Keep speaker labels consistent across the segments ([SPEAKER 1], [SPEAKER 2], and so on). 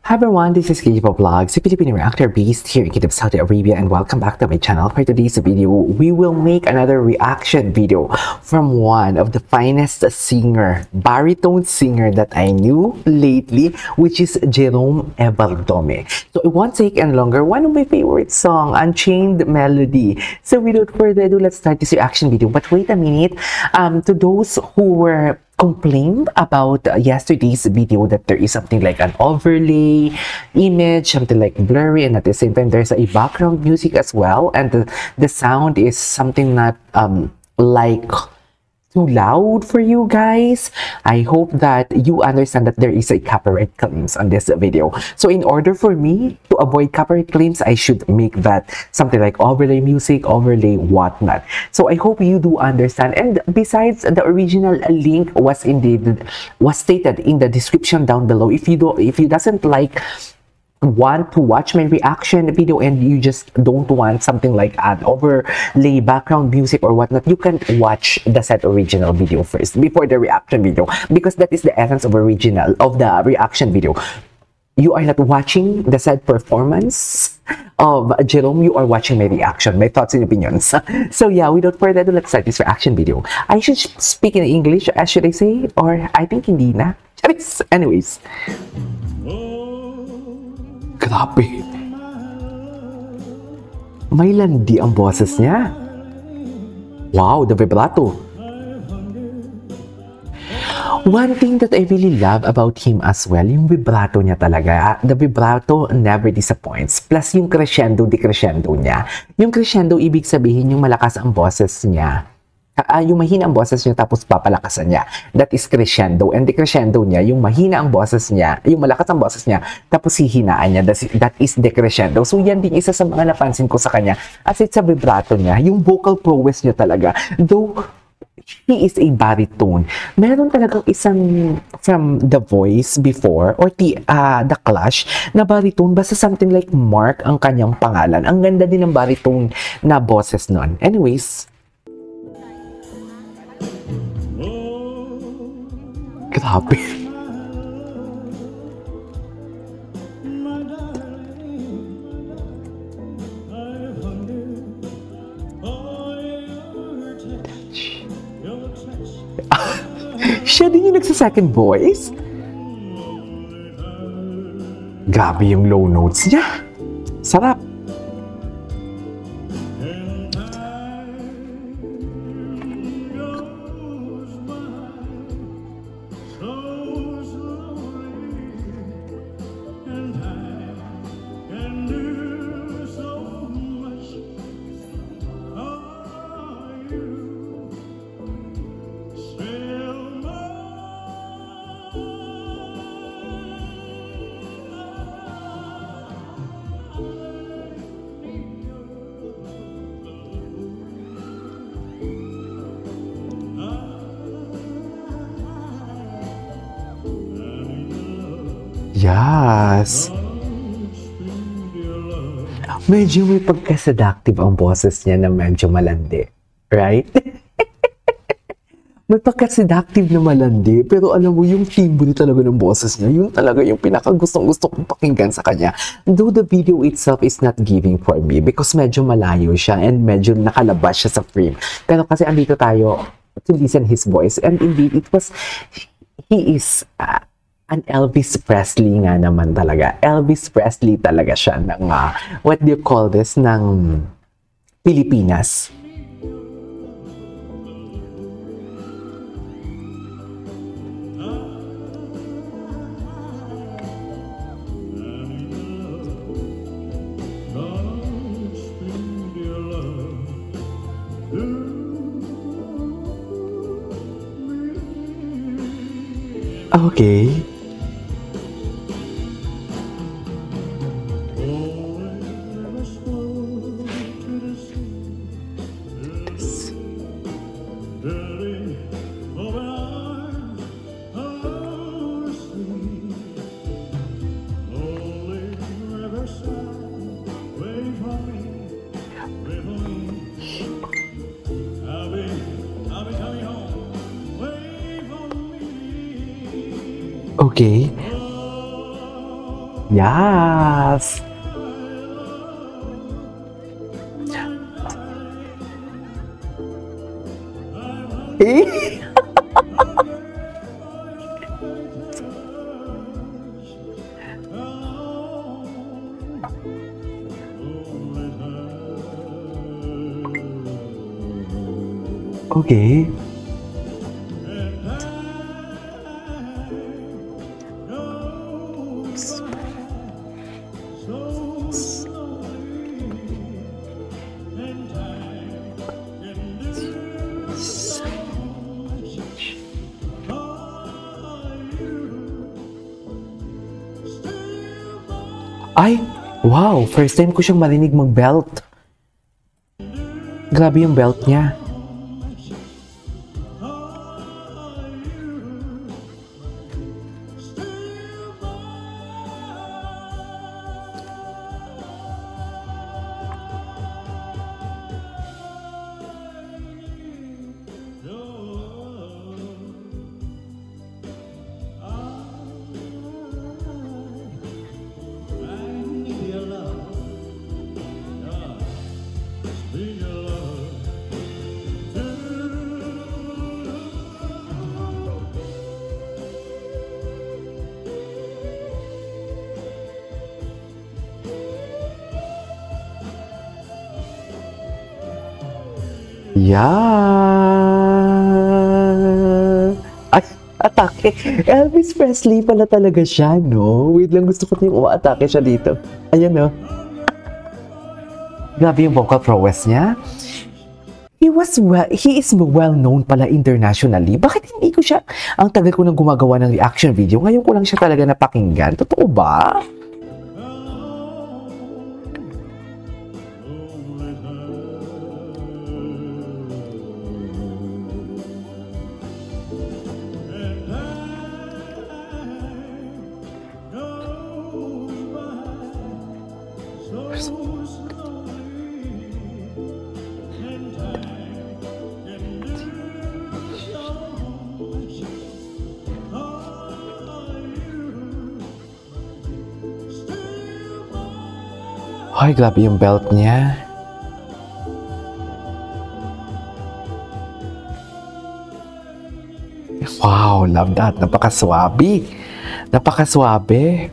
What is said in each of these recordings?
[SPEAKER 1] Hi everyone, this is KJ Vlogs, a Filipino reactor based here in Kingdom of Saudi Arabia, and welcome back to my channel. For today's video, we will make another reaction video from one of the finest singer, baritone singer that I knew lately, which is Jerome Evaldome. So it won't take any longer, one of my favorite songs, Unchained Melody. So without further ado, let's start this reaction video. But wait a minute, to those who were complained about yesterday's video that there is something like an overlay image, something like blurry, and at the same time there's a background music as well, and the sound is something not like too loud for you guys. I hope that you understand that there is a copyright claims on this video. So in order for me to avoid copyright claims, I should make that something like overlay music, overlay whatnot. So I hope you do understand. And besides, the original link was stated in the description down below. If you doesn't want to watch my reaction video and you just don't want something like an overlay background music or whatnot, you can watch the said original video first before the reaction video, because that is the essence of the reaction video. You are not watching the said performance of Jerome, you are watching my reaction, my thoughts and opinions. So yeah, without further ado, let's start this reaction video. I should speak in English, should I say? Or I think hindi na. Anyways. Grabe. May landi ang boses niya. Wow, the vibrato. One thing that I really love about him as well, yung vibrato niya talaga. The vibrato never disappoints. Plus yung crescendo, decrescendo niya. Yung crescendo, ibig sabihin yung malakas ang boses niya. Yung mahina ang boses niya tapos papalakasan niya. That is crescendo. And decrescendo niya, yung mahina ang boses niya, yung malakas ang boses niya, tapos hihinaan niya. That is decrescendo. So yan din isa sa mga napansin ko sa kanya. As it's sa vibrato niya, yung vocal prowess niya talaga. Though he is a baritone, meron talagang isang from The Voice before or the Clash na baritone, basta something like Mark ang kanyang pangalan. Ang ganda din ng baritone na boses nun. Anyways, grabe. Siya din yung nagsa-second voice? Grabe yung low notes niya. Sarap. Yes. Medyo may pagka-seductive ang boses niya na medyo malandi. Right? May pagka-seductive na malandi. Pero alam mo, yung timbre talaga ng boses niya, yun talaga yung pinaka-gustong-gusto kong pakinggan sa kanya. Though the video itself is not giving for me because medyo malayo siya and medyo nakalabas siya sa frame. Pero kasi andito tayo to listen his voice. And indeed, he is an Elvis Presley nga naman talaga. Elvis Presley talaga siya ng, what do you call this, ng Pilipinas. Okay. Okay. Yes. Eh? Okay. Ay, wow! First time ko siyang marinig mag-belt. Grabe yung belt niya. Yeah. Ay, atake. Elvis Presley pala talaga siya, no? Wait lang, gusto ko na yung umaatake siya dito. Ayan, no? Grabe yung vocal prowess niya. He is well known pala internationally. Bakit hindi ko siya, ang tagal ko nang gumagawa ng reaction video, ngayon ko lang siya talaga napakinggan. Totoo ba? Ay, grabe yung belt niya. Wow, love that. Napakaswabe. Napakaswabe.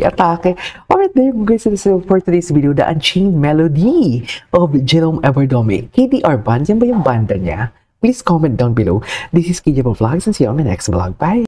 [SPEAKER 1] Atake. Alright, there you go guys. So for today's video, the Unchained Melody of Jerome Everdome. KDR Band, yan ba yung banda niya? Please comment down below. This is KJ Vlogs and see you on my next vlog. Bye!